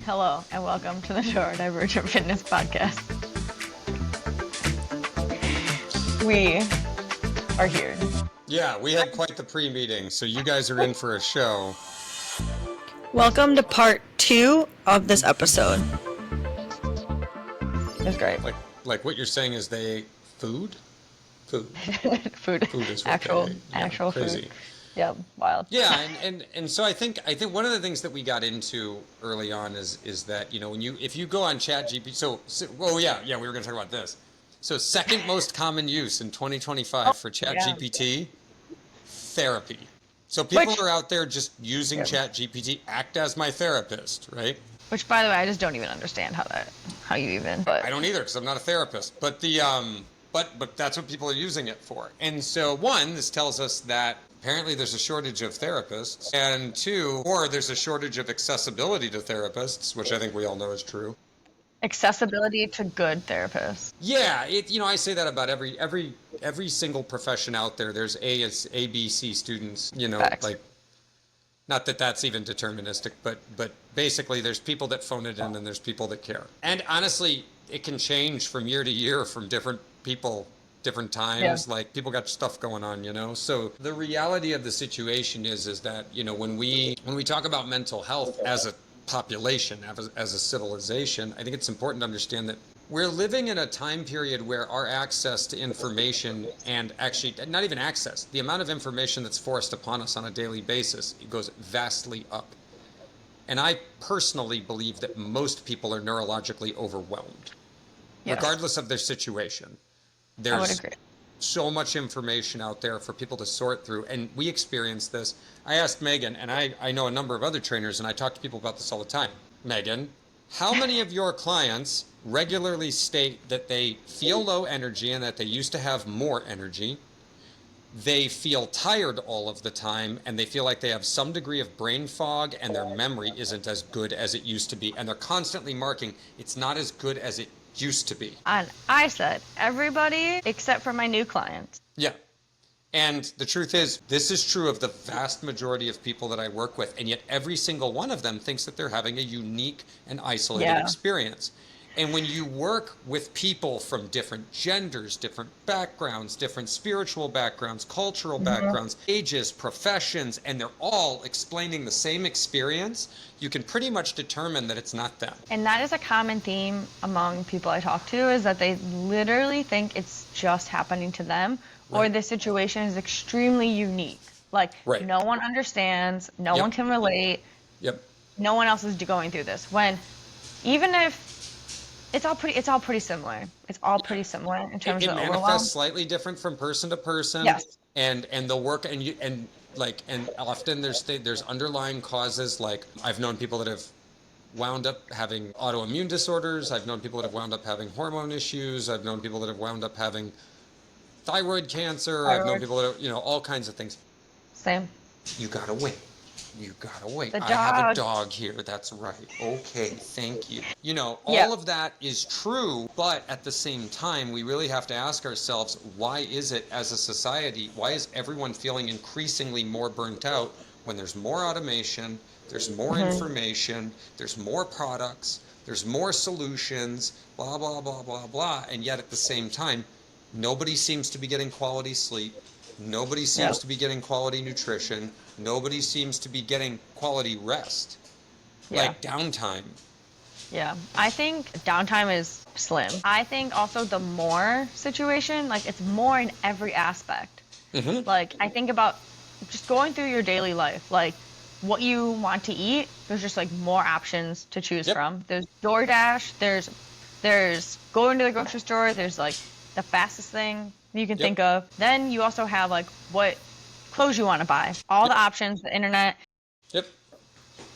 Hello, and welcome to the Neurodivergent Fitness Podcast. We are here. Yeah, we had quite the pre-meeting, so you guys are in for a show. Welcome to part 2 of this episode. It's great. Like what you're saying is they ate food? Food. Food. Food is what actual they ate. actual crazy. food. Yep, wild. Yeah, and so I think one of the things that we got into early on is that, if you go on ChatGPT, we were going to talk about this. So second most common use in 2025 for ChatGPT, therapy. So people are out there just using ChatGPT, act as my therapist, right? Which, by the way, I just don't even understand how you even. But I don't either, because I'm not a therapist. But but that's what people are using it for. And so this tells us that apparently there's a shortage of therapists, and two, or there's a shortage of accessibility to therapists, which I think we all know is true. Accessibility to good therapists. Yeah, I say that about every single profession out there. There's A, B, C students, Facts. like, not that that's even deterministic, but basically there's people that phone it in and there's people that care. And honestly, it can change from year to year from different people, different times. Yeah. Like, people got stuff going on, So the reality of the situation is that, when we talk about mental health as a population, as a civilization, I think it's important to understand that we're living in a time period where our access to information, and actually not even access, the amount of information that's forced upon us on a daily basis, it goes vastly up. And I personally believe that most people are neurologically overwhelmed, regardless of their situation. I would agree. So much information out there for people to sort through, and we experience this. I asked Meaghan, and I know a number of other trainers, and I talk to people about this all the time. Meaghan, how many of your clients regularly state that they feel low energy and that they used to have more energy? They feel tired all of the time, and they feel like they have some degree of brain fog, and their memory isn't as good as it used to be, and they're constantly marking, it's not as good as it used to be. And I said, everybody except for my new clients. Yeah. And the truth is, this is true of the vast majority of people that I work with, and yet every single one of them thinks that they're having a unique and isolated experience. And when you work with people from different genders, different backgrounds, different spiritual backgrounds, cultural backgrounds, ages, professions, and they're all explaining the same experience, you can pretty much determine that it's not them. And that is a common theme among people I talk to, is that they literally think it's just happening to them, or the situation is extremely unique. Like, no one understands, no one can relate, no one else is going through this. When, even if it's all pretty similar. It's all pretty similar in terms of overwhelm. It manifests slightly different from person to person. Yes. And they'll work, and often there's underlying causes. Like, I've known people that have wound up having autoimmune disorders. I've known people that have wound up having hormone issues. I've known people that have wound up having thyroid cancer. I've known people that have, all kinds of things. Same. You gotta wait. You gotta wait. I have a dog here. That's right. Okay, thank you. All of that is true, but at the same time, we really have to ask ourselves, why is it as a society, why is everyone feeling increasingly more burnt out when there's more automation, there's more information, there's more products, there's more solutions, blah, blah, blah, blah, blah, and yet at the same time, nobody seems to be getting quality sleep. Nobody seems to be getting quality nutrition. Nobody seems to be getting quality rest, like downtime. Yeah, I think downtime is slim. I think also the more situation, like, it's more in every aspect. Like, I think about just going through your daily life, like what you want to eat, there's just like more options to choose from. There's DoorDash, there's going to the grocery store, there's like the fastest thing you can think of. Then you also have like what clothes you want to buy, all the options, the internet,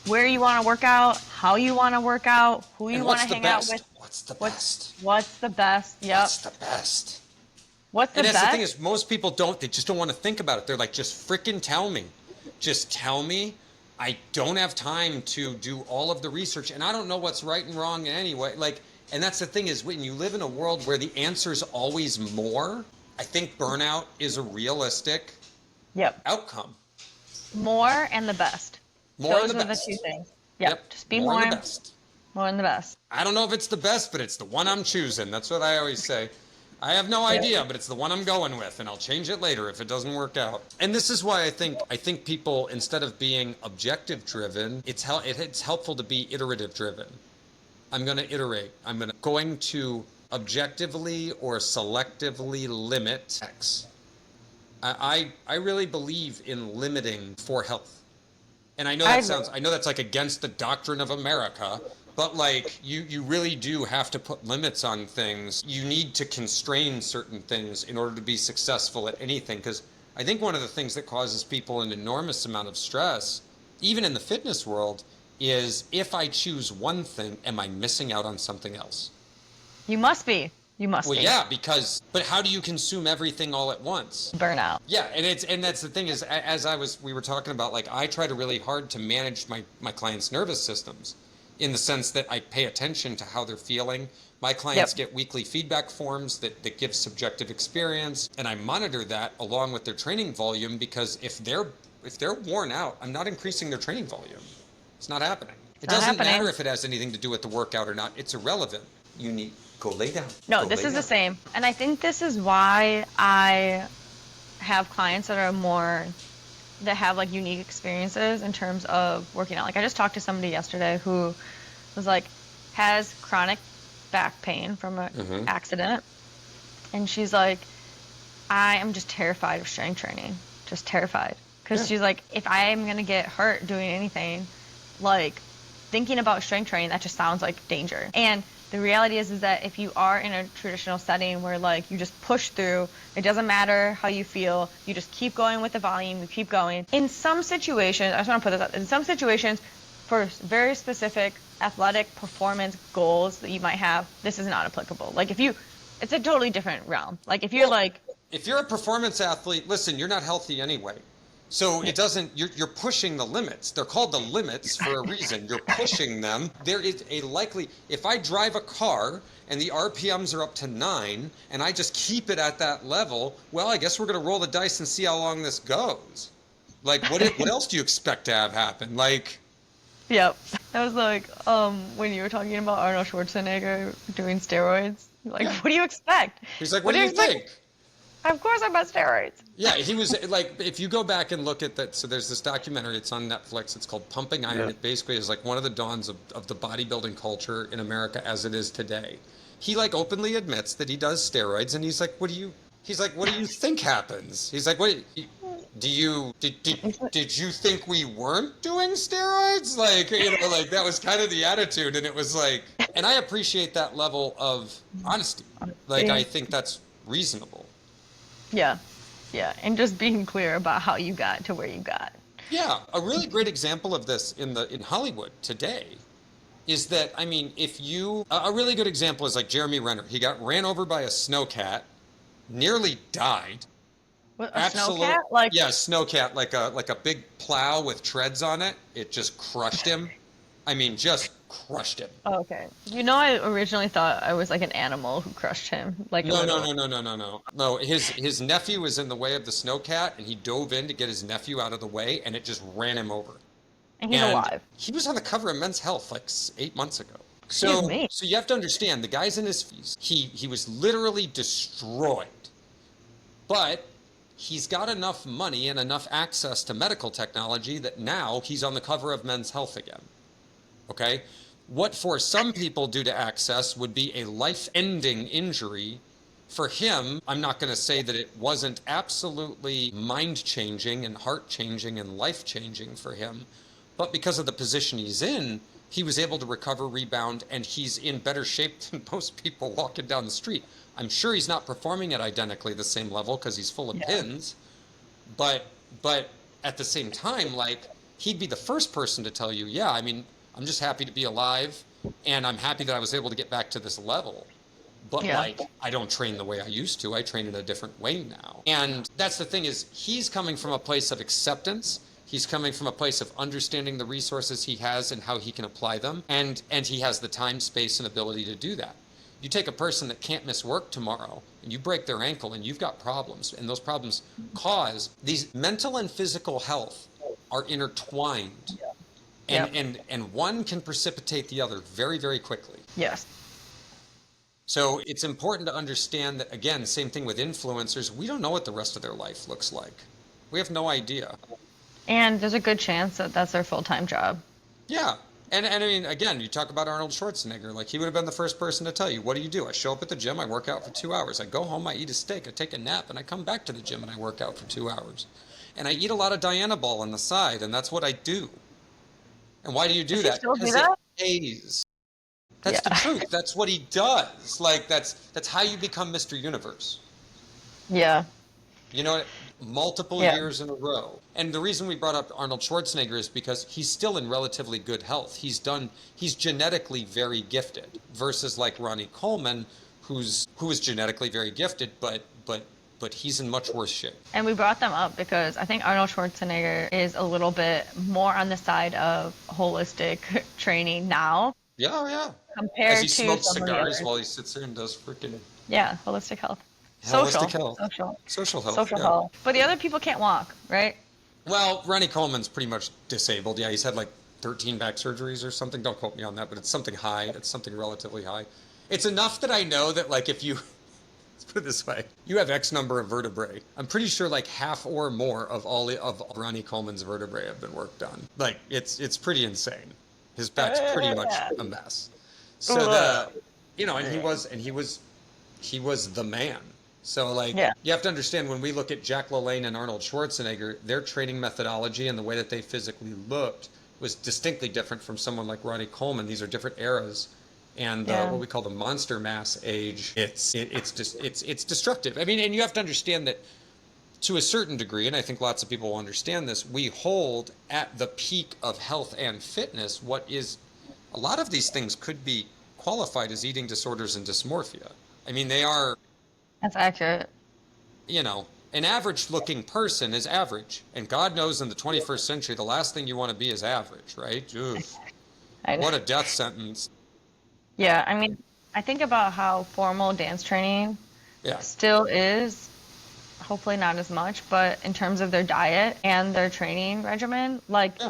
where you want to work out, how you want to work out, who you want to hang out with. What's the best? What's the best? Yep. What's the best? What's the best? And that's the thing is, most people they just don't want to think about it. They're like, just freaking tell me. Just tell me. I don't have time to do all of the research, and I don't know what's right and wrong in any way. Like, and that's the thing is, when you live in a world where the answer's always more, I think burnout is a realistic outcome. More and the best. More and the best. Those are the two things. Yep. Just be more and the best. more than the best. I don't know if it's the best, but it's the one I'm choosing. That's what I always say. I have no idea, but it's the one I'm going with, and I'll change it later if it doesn't work out. And this is why I think people, instead of being objective driven, it's helpful to be iterative driven. I'm going to iterate. I'm going to objectively or selectively limit X. I really believe in limiting for health. And I know that's like against the doctrine of America, but like you really do have to put limits on things. You need to constrain certain things in order to be successful at anything. Because I think one of the things that causes people an enormous amount of stress, even in the fitness world, is if I choose one thing, am I missing out on something else? You must be. Well, yeah, but how do you consume everything all at once? Burnout. Yeah, and that's the thing is, we were talking about, like, I try to really hard to manage my clients' nervous systems in the sense that I pay attention to how they're feeling. My clients get weekly feedback forms that give subjective experience, and I monitor that along with their training volume, because if they're worn out, I'm not increasing their training volume. It's not happening. It doesn't matter if it has anything to do with the workout or not. It's irrelevant. You need go lay down. No, this is the same. And I think this is why I have clients that have like unique experiences in terms of working out. Like I just talked to somebody yesterday who was like, has chronic back pain from an accident. And she's like, I am just terrified of strength training. Just terrified. Because she's like, if I am going to get hurt doing anything, like thinking about strength training, that just sounds like danger. And the reality is that if you are in a traditional setting where like you just push through, it doesn't matter how you feel, you just keep going with the volume, you keep going. In some situations, I just want to put this up, in some situations, for very specific athletic performance goals that you might have, this is not applicable. Like it's a totally different realm. Like if you're if you're a performance athlete, listen, you're not healthy anyway. So it doesn't, you're pushing the limits. They're called the limits for a reason. You're pushing them. There is if I drive a car and the RPMs are up to 9 and I just keep it at that level, well, I guess we're going to roll the dice and see how long this goes. Like, what else do you expect to have happen? Like, yep. That was like, when you were talking about Arnold Schwarzenegger doing steroids. Like, what do you expect? He's like, what do you think? Of course I'm on steroids. Yeah, he was like, if you go back and look at that, so there's this documentary, it's on Netflix, it's called Pumping Iron. Yeah. It basically is like one of the dawns of the bodybuilding culture in America as it is today. He like openly admits that he does steroids, and he's like, what do you think happens? He's like, did you think we weren't doing steroids? Like, like that was kind of the attitude, and it was like, and I appreciate that level of honesty. Like, I think that's reasonable. Yeah, and just being clear about how you got to where you got. Yeah, a really great example of this in Hollywood today is that, I mean, a really good example is like Jeremy Renner. He got ran over by a snowcat, nearly died. What, a snowcat? Like, yeah, snowcat, like a big plow with treads on it. It just crushed him. I mean, just crushed him. Oh, okay. I originally thought I was like an animal who crushed him. Like no. No, his nephew was in the way of the snowcat, and he dove in to get his nephew out of the way, and it just ran him over. And he's alive. He was on the cover of Men's Health like 8 months ago. So you have to understand, the guy's in his 50s. He was literally destroyed. But he's got enough money and enough access to medical technology that now he's on the cover of Men's Health again. Okay? What for some people due to access would be a life-ending injury, for him, I'm not going to say that it wasn't absolutely mind-changing and heart-changing and life-changing for him, but because of the position he's in, he was able to recover, rebound, and he's in better shape than most people walking down the street. I'm sure he's not performing at identically the same level because he's full of pins, but at the same time, like, he'd be the first person to tell you, yeah, I mean, I'm just happy to be alive, and I'm happy that I was able to get back to this level. But like, I don't train the way I used to. I train in a different way now. And that's the thing is, he's coming from a place of acceptance. He's coming from a place of understanding the resources he has and how he can apply them. And he has the time, space, and ability to do that. You take a person that can't miss work tomorrow and you break their ankle and you've got problems, and those problems cause these mental and physical health are intertwined. And one can precipitate the other very, very quickly. Yes. So it's important to understand that, again, same thing with influencers. We don't know what the rest of their life looks like. We have no idea. And there's a good chance that that's their full-time job. Yeah. And I mean, again, you talk about Arnold Schwarzenegger. Like, he would have been the first person to tell you, what do? I show up at the gym, I work out for 2 hours. I go home, I eat a steak, I take a nap, and I come back to the gym and I work out for 2 hours. And I eat a lot of Diana Ball on the side, and that's what I do. And why do you do that? Because it pays. That's the truth. That's what he does. Like, that's how you become Mr. Universe. Yeah. You know, multiple years in a row. And the reason we brought up Arnold Schwarzenegger is because he's still in relatively good health. He's genetically very gifted versus like Ronnie Coleman, who is genetically very gifted, but he's in much worse shape. And we brought them up because I think Arnold Schwarzenegger is a little bit more on the side of holistic training now. Yeah. Compared as he to smokes some cigars while he sits there and does freaking holistic health. Social health. But the other people can't walk, right? Well, Ronnie Coleman's pretty much disabled. Yeah, he's had like 13 back surgeries or something. Don't quote me on that, but it's something high. It's something relatively high. It's enough that I know that, like, if you, let's put it this way, you have X number of vertebrae. I'm pretty sure like half or more of all of Ronnie Coleman's vertebrae have been worked on. Like, it's pretty insane. His back's pretty much a mess. So he was the man. So, like, you have to understand, when we look at Jack LaLanne and Arnold Schwarzenegger, their training methodology and the way that they physically looked was distinctly different from someone like Ronnie Coleman. These are different eras. And what we call the monster mass age, it's destructive. I mean, and you have to understand that to a certain degree, and I think lots of people will understand this, we hold at the peak of health and fitness what is, a lot of these things could be qualified as eating disorders and dysmorphia. I mean, they are... That's accurate. You know, an average-looking person is average. And God knows in the 21st century, the last thing you want to be is average, right? What a death sentence. Yeah, I mean, I think about how formal dance training still is, hopefully not as much, but in terms of their diet and their training regimen, like,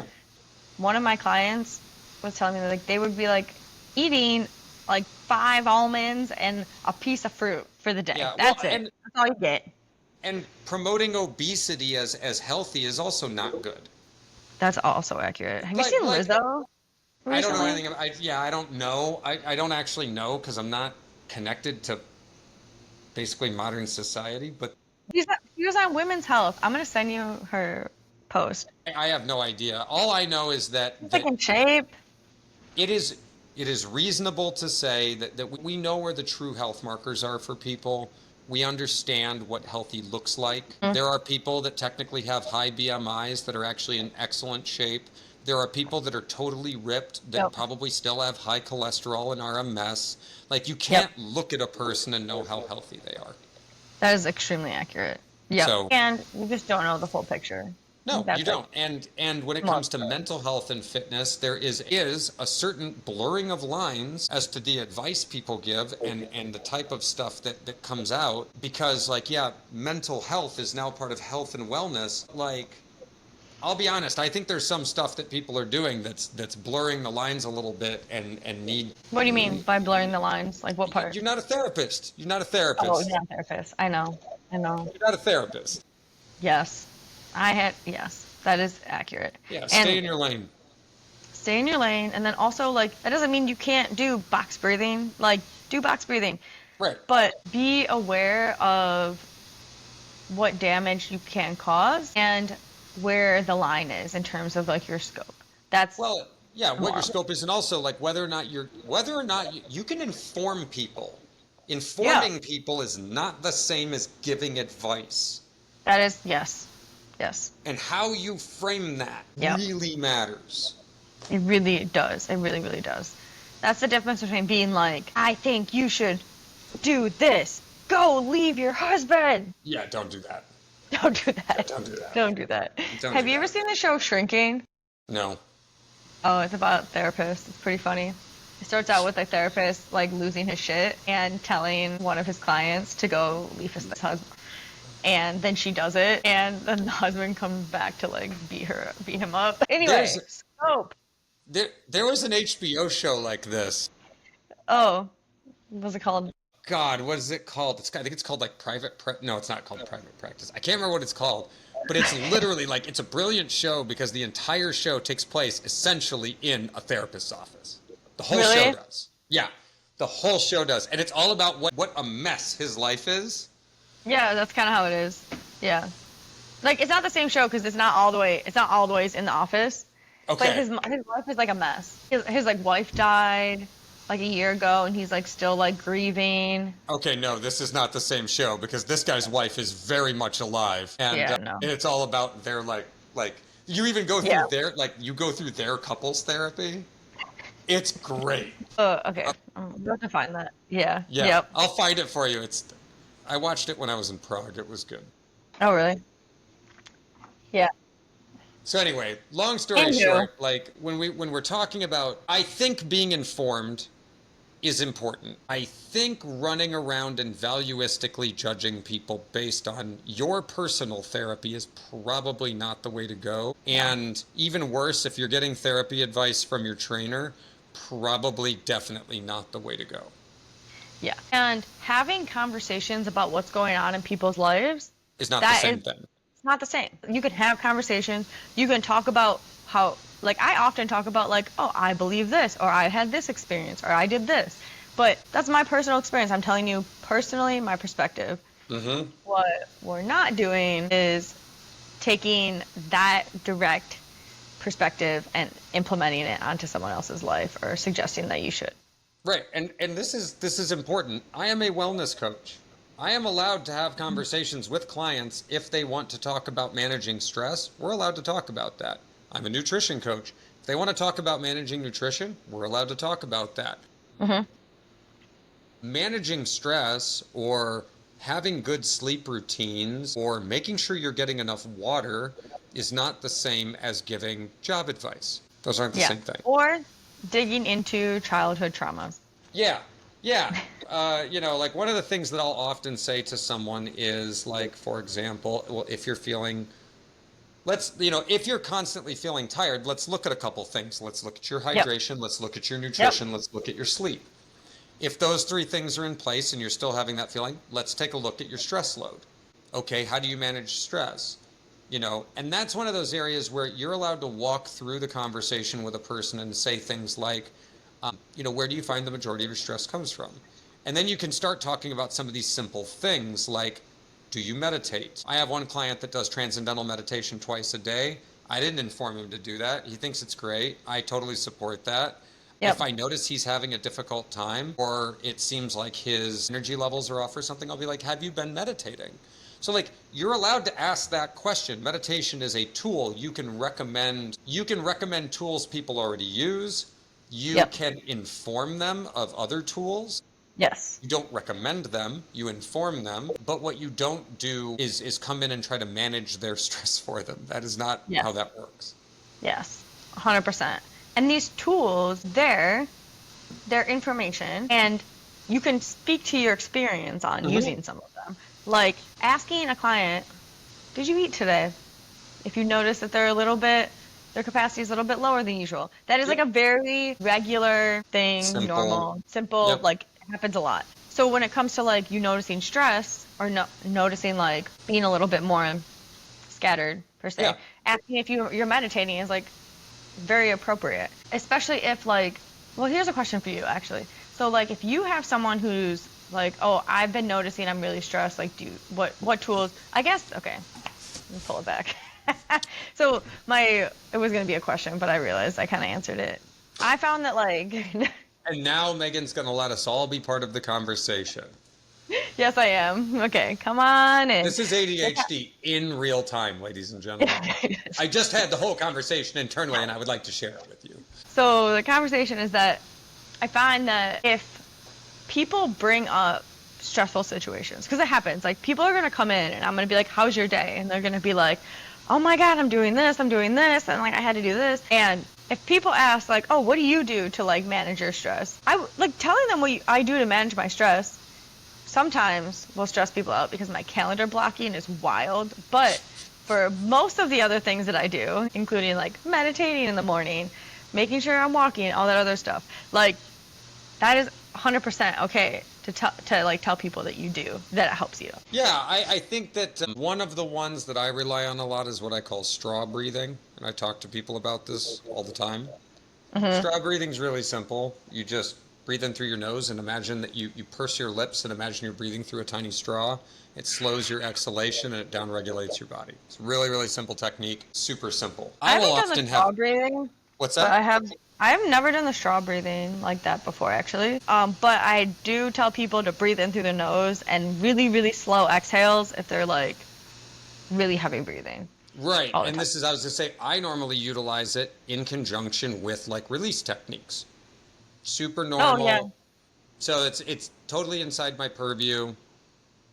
one of my clients was telling me that, like, they would be, like, eating like 5 almonds and a piece of fruit for the day. Yeah, that's it. That's all you get. And promoting obesity as healthy is also not good. That's also accurate. Have you seen Lizzo recently? I don't know anything about I don't know. I don't actually know because I'm not connected to basically modern society. But she was on Women's Health. I'm going to send you her post. I have no idea. All I know is that... She's like in shape. It is reasonable to say that we know where the true health markers are for people. We understand what healthy looks like. There are people that technically have high BMIs that are actually in excellent shape. There are people that are totally ripped that probably still have high cholesterol and are a mess. Like, you can't look at a person and know how healthy they are. That is extremely accurate. Yeah. So, and you just don't know the full picture. No, you don't. And when it comes to mental health and fitness, there is a certain blurring of lines as to the advice people give and the type of stuff that comes out. Because, like, mental health is now part of health and wellness. Like, I'll be honest, I think there's some stuff that people are doing that's blurring the lines a little bit and need... What do you mean by blurring the lines? Like, what part? You're not a therapist. Oh, you're not a therapist. I know. You're not a therapist. Yes. Yes, that is accurate. Yeah, stay in your lane. Stay in your lane, and then also, like, that doesn't mean you can't do box breathing. Like, do box breathing. Right. But be aware of what damage you can cause and where the line is in terms of, like, your scope. That's what your scope is, and also, like, whether or not you can inform people. Informing people is not the same as giving advice. That is, yes. And how you frame that really matters. It really does. It really, really does. That's the difference between being like, I think you should do this. Go leave your husband. Yeah, don't do that. Don't do that. Don't do that. Don't do that. Have you ever seen the show Shrinking? No. Oh, it's about therapists. It's pretty funny. It starts out with a therapist, like, losing his shit and telling one of his clients to go leave his husband. And then she does it, and then the husband comes back to, like, beat him up. Anyway, scope. There was an HBO show like this. Oh, what's it called? God, what is it called? I think it's called like No, it's not called Private Practice. I can't remember what it's called, but it's literally like it's a brilliant show because the entire show takes place essentially in a therapist's office. The whole show Really? does. Yeah, the whole show does, and it's all about what a mess his life is. Yeah, that's kind of how it is. Yeah. Like, it's not the same show because it's not all the way. It's not all the ways in the office. But Okay. his life is like a mess. His like wife died like a year ago, and he's like still like grieving. Okay, no, this is not the same show because this guy's wife is very much alive, Yeah, no. and it's all about their like you even go through Yeah. you go through their couples therapy. It's great. Okay. I'm about to find that. Yeah. Yeah, Yep. I'll find it for you. I watched it when I was in Prague. It was good. Oh, really? Yeah. So anyway, long story Anywho. short, like when we're talking about, I think being informed is important. I think running around and valuistically judging people based on your personal therapy is probably not the way to go. And even worse, if you're getting therapy advice from your trainer, probably definitely not the way to go. Yeah. And having conversations about what's going on in people's lives, It's not the same thing. it's not the same. You can have conversations. You can talk about how, like, I often talk about, like, oh, I believe this, or I had this experience, or I did this. But that's my personal experience. I'm telling you personally my perspective. Mm-hmm. What we're not doing is taking that direct perspective and implementing it onto someone else's life or suggesting that you should. Right, and this is important. I am a wellness coach. I am allowed to have conversations with clients if they want to talk about managing stress. We're allowed to talk about that. I'm a nutrition coach. If they want to talk about managing nutrition, we're allowed to talk about that. Mm-hmm. Managing stress or having good sleep routines or making sure you're getting enough water is not the same as giving job advice. Those aren't the same thing. Or digging into childhood traumas. Yeah, yeah. Like one of the things that I'll often say to someone is like, for example, well, if you're feeling, if you're constantly feeling tired, let's look at a couple things. Let's look at your hydration. Let's look at your nutrition. Let's look at your sleep. If those three things are in place and you're still having that feeling, let's take a look at your stress load. Okay, how do you manage stress? And that's one of those areas where you're allowed to walk through the conversation with a person and say things like, where do you find the majority of your stress comes from? And then you can start talking about some of these simple things like, do you meditate? I have one client that does transcendental meditation twice a day. I didn't inform him to do that. He thinks it's great. I totally support that. Yep. If I notice he's having a difficult time or it seems like his energy levels are off or something, I'll be like, have you been meditating? So like you're allowed to ask that question. Meditation is a tool. You can recommend tools people already use. You can inform them of other tools. Yes. You don't recommend them, you inform them, but what you don't do is come in and try to manage their stress for them. That is not how that works. Yes, 100%. And these tools, they're information, and you can speak to your experience on using some of them. Like asking a client, did you eat today? If you notice that their capacity is a little bit lower than usual. That is like a very regular thing, normal, simple, like happens a lot. So when it comes to like you noticing stress or noticing like being a little bit more scattered per se, asking if you're meditating is like very appropriate, especially if like, well, here's a question for you actually. So like if you have someone who's like, oh, I've been noticing I'm really stressed, like what tools, I guess, okay, let me pull it back. So it was going to be a question, but I realized I kind of answered it. I found that like... And now Megan's going to let us all be part of the conversation. Yes, I am. Okay, come on in. This is ADHD in real time, ladies and gentlemen. I just had the whole conversation internally, and I would like to share it with you. So the conversation is that I find that if people bring up stressful situations, because it happens, like people are going to come in and I'm going to be like, how's your day? And they're going to be like, oh my God, I'm doing this, and like I had to do this. And if people ask like, oh, what do you do to like manage your stress? I like telling them what I do to manage my stress sometimes will stress people out because my calendar blocking is wild. But for most of the other things that I do, including like meditating in the morning, making sure I'm walking, all that other stuff. Like, that is 100% okay to tell people that you do, that it helps you. Yeah, I think that one of the ones that I rely on a lot is what I call straw breathing. And I talk to people about this all the time. Straw breathing is really simple. You just breathe in through your nose and imagine that you purse your lips and imagine you're breathing through a tiny straw. It slows your exhalation and it downregulates your body. It's a really, really simple technique. Super simple. I I will haven't done the often straw have. breathing, What's but that? I have never done the straw breathing like that before, actually. But I do tell people to breathe in through their nose and really, really slow exhales if they're like really heavy breathing. Right. All the And time. this is, I was going to say, I normally utilize it in conjunction with like release techniques. Super Oh yeah. normal. So it's totally inside my purview.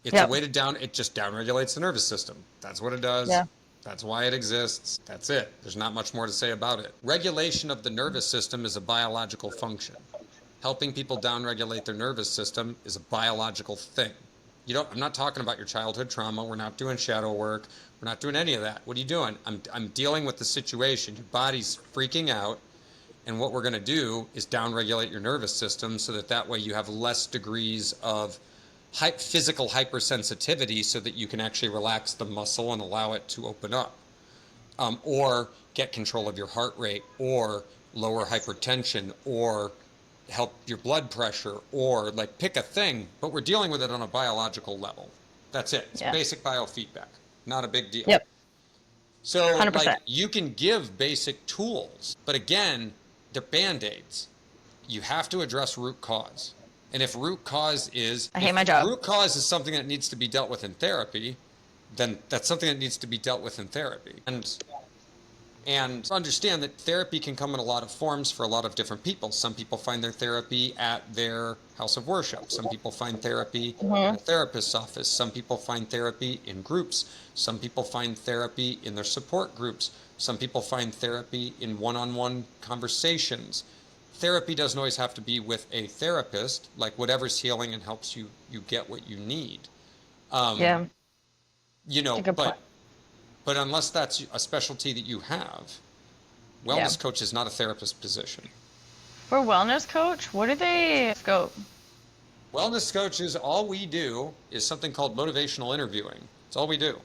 It's a Yep. way to it just downregulates the nervous system. That's what it does. Yeah. That's why it exists. That's it. There's not much more to say about it. Regulation of the nervous system is a biological function. Helping people downregulate their nervous system is a biological thing. I'm not talking about your childhood trauma. We're not doing shadow work. We're not doing any of that. What are you doing? I'm dealing with the situation. Your body's freaking out. And what we're going to do is downregulate your nervous system so that way you have less degrees of physical hypersensitivity so that you can actually relax the muscle and allow it to open up, or get control of your heart rate, or lower hypertension, or help your blood pressure, or like pick a thing, but we're dealing with it on a biological level. That's it. It's Yeah. basic biofeedback. Not a big deal. Yep. So 100%. you can give basic tools, but again, they're band-aids. You have to address root cause. And if root cause is I hate my job. root cause is something that needs to be dealt with in therapy, then that's something that needs to be dealt with in therapy. And understand that therapy can come in a lot of forms for a lot of different people. Some people find their therapy at their house of worship. Some people find therapy in a therapist's office. Some people find therapy in groups. Some people find therapy in their support groups. Some people find therapy in one-on-one conversations. Therapy doesn't always have to be with a therapist, like whatever's healing and helps you get what you need. Yeah. That's a good point. But unless that's a specialty that you have, wellness coach is not a therapist position. For wellness coach, what do they scope? Wellness coaches, all we do is something called motivational interviewing. It's all we do.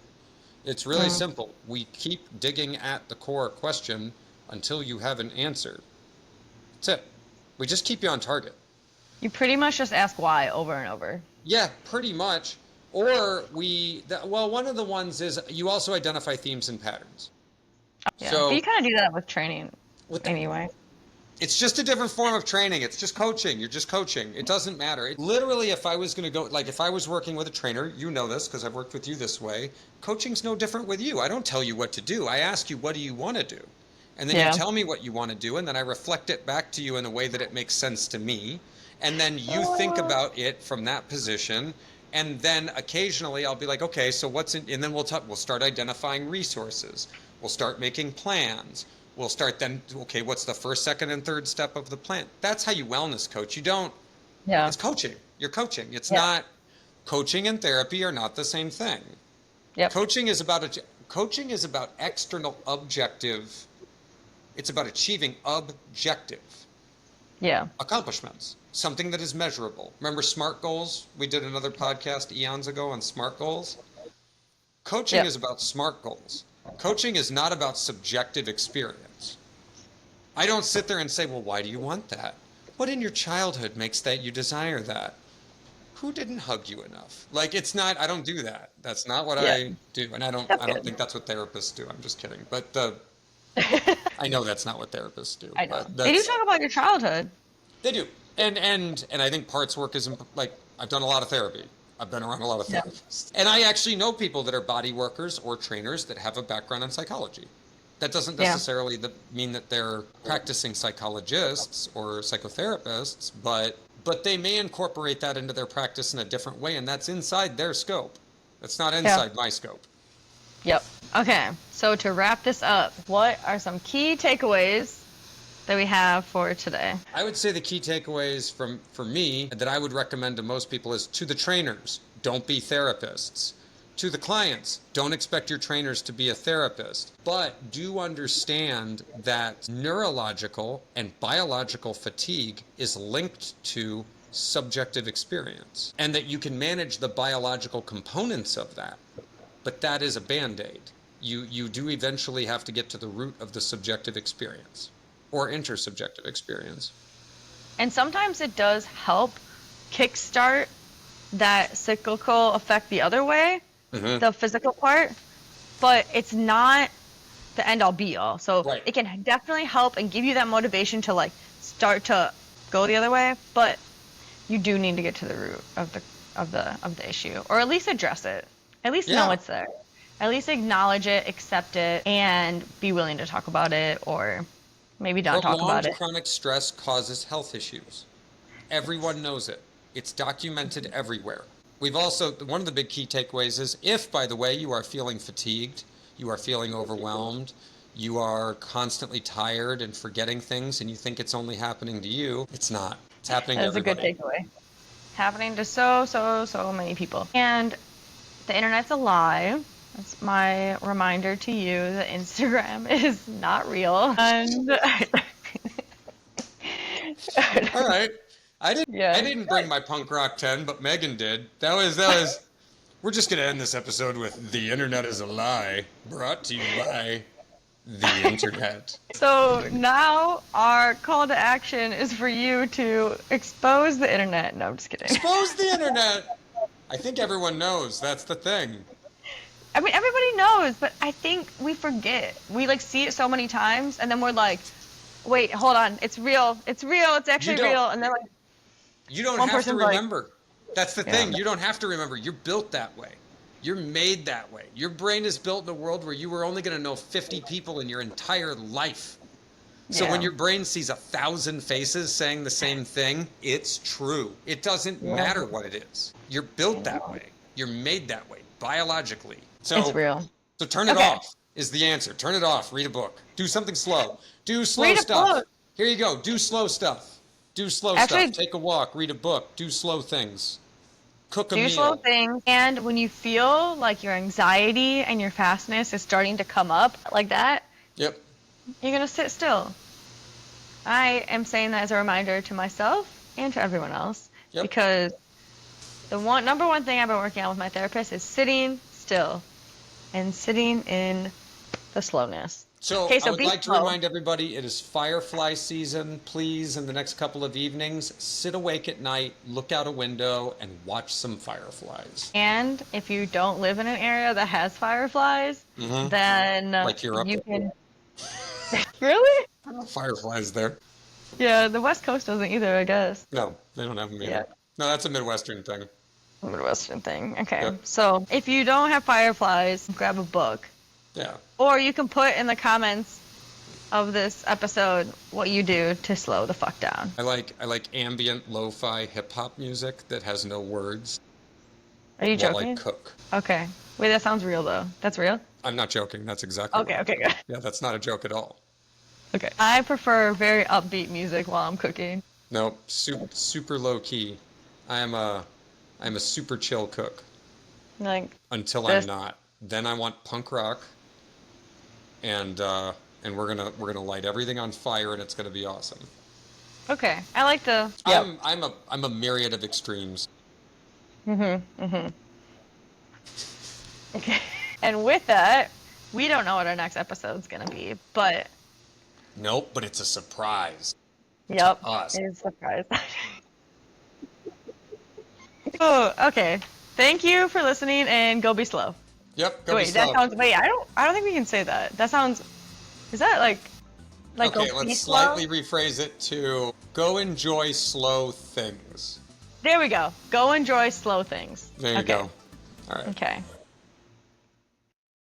It's really simple. We keep digging at the core question until you have an answer. That's it. We just keep you on target. You pretty much just ask why over and over. Yeah, pretty much. Or one of the ones is you also identify themes and patterns. Yeah. So but you kind of do that with training anyway. It's just a different form of training. It's just coaching. You're just coaching. It doesn't matter. Literally, if I was going to go, like if I was working with a trainer, you know this because I've worked with you this way, coaching's no different with you. I don't tell you what to do. I ask you, what do you want to do? And then you tell me what you want to do, and then I reflect it back to you in a way that it makes sense to me. And then you think about it from that position. And then occasionally I'll be like, okay, so and then we'll start identifying resources. We'll start making plans. We'll start then, okay, what's the first, second, and third step of the plan? That's how you wellness coach. You don't, it's coaching. You're coaching. It's not, coaching and therapy are not the same thing. Yep. Coaching is about external objective. It's about achieving objective accomplishments, something that is measurable. Remember SMART goals? We did another podcast eons ago on SMART goals. Coaching is about SMART goals. Coaching is not about subjective experience. I don't sit there and say, well, why do you want that? What in your childhood makes that you desire that? Who didn't hug you enough? Like, it's not, I don't do that. That's not what I do. And I don't think that's what therapists do. I'm just kidding. But I know that's not what therapists do. I know. They do talk about your childhood. They do. And I think parts work is, like, I've done a lot of therapy. I've been around a lot of therapists. And I actually know people that are body workers or trainers that have a background in psychology. That doesn't necessarily mean that they're practicing psychologists or psychotherapists, but they may incorporate that into their practice in a different way, and that's inside their scope. That's not inside my scope. Yep. Okay, so to wrap this up, what are some key takeaways that we have for today? I would say the key takeaways for me that I would recommend to most people is to the trainers, don't be therapists. to the clients, don't expect your trainers to be a therapist, but do understand that neurological and biological fatigue is linked to subjective experience, and that you can manage the biological components of that, but that is a band-aid. You do eventually have to get to the root of the subjective experience or intersubjective experience. And sometimes it does help kickstart that cyclical effect the other way, the physical part, but it's not the end all be all. So it can definitely help and give you that motivation to like start to go the other way, but you do need to get to the root of the issue, or at least address it. At least know it's there. At least acknowledge it, accept it, and be willing to talk about it, or maybe don't talk about it. Chronic stress causes health issues. Everyone knows it. It's documented everywhere. We've also, one of the big key takeaways is if, by the way, you are feeling fatigued, you are feeling overwhelmed, you are constantly tired and forgetting things, and you think it's only happening to you, it's not. It's happening to everybody. That's a good takeaway. Happening to so many people. And the internet's a lie. That's my reminder to you that Instagram is not real. And all right. I didn't bring my punk rock 10, but Meaghan did. That was we're just going to end this episode with "The Internet is a Lie," brought to you by the Internet. So now our call to action is for you to expose the internet. No, I'm just kidding. Expose the internet. I think everyone knows. That's the thing. I mean, everybody knows, but I think we forget. We like see it so many times, and then we're like, "Wait, hold on, it's real. It's real. It's actually real." And they're like, "You don't have to remember." That's the thing. You don't have to remember. You're built that way. You're made that way. Your brain is built in a world where you were only going to know 50 people in your entire life. So when your brain sees 1,000 faces saying the same thing, it's true. It doesn't matter what it is. You're built that way. You're made that way biologically. So it's real. So turn it off is the answer. Turn it off. Read a book. Do something slow. Do slow stuff. Here you go. Do slow stuff. Do slow stuff. Take a walk. Read a book. Do slow things. Cook a meal. Do slow things. And when you feel like your anxiety and your fastness is starting to come up like that, you're going to sit still. I am saying that as a reminder to myself and to everyone else, because the number one thing I've been working on with my therapist is sitting still and sitting in the slowness. So I would like to remind everybody, it is firefly season. Please, in the next couple of evenings, sit awake at night, look out a window, and watch some fireflies. And if you don't live in an area that has fireflies, then like Europe. You can... Really? Fireflies there. Yeah, the West Coast doesn't either, I guess. No, they don't have them either. No, that's a Midwestern thing. Midwestern thing. Okay. So if you don't have fireflies, grab a book. Yeah. Or you can put in the comments of this episode what you do to slow the fuck down. I like ambient lo-fi hip-hop music that has no words. Are you joking? While I cook. Okay. Wait, that sounds real though. That's real? I'm not joking. That's exactly okay, good. Yeah, that's not a joke at all. Okay. I prefer very upbeat music while I'm cooking. No, super low key. I'm a super chill cook. Like until I'm not. Then I want punk rock. And we're gonna light everything on fire, and it's gonna be awesome. Okay, I like the. I'm a myriad of extremes. Okay, and with that, we don't know what our next episode's gonna be, but. Nope, but it's a surprise. Yep, it's a surprise. Oh, okay. Thank you for listening, and go be slow. Yep, go be slow. That sounds. Wait, I don't think we can say that. That sounds. Is that like? Okay, let's slightly rephrase it to go enjoy slow things. There we go. Go enjoy slow things. There you go. All right. Okay.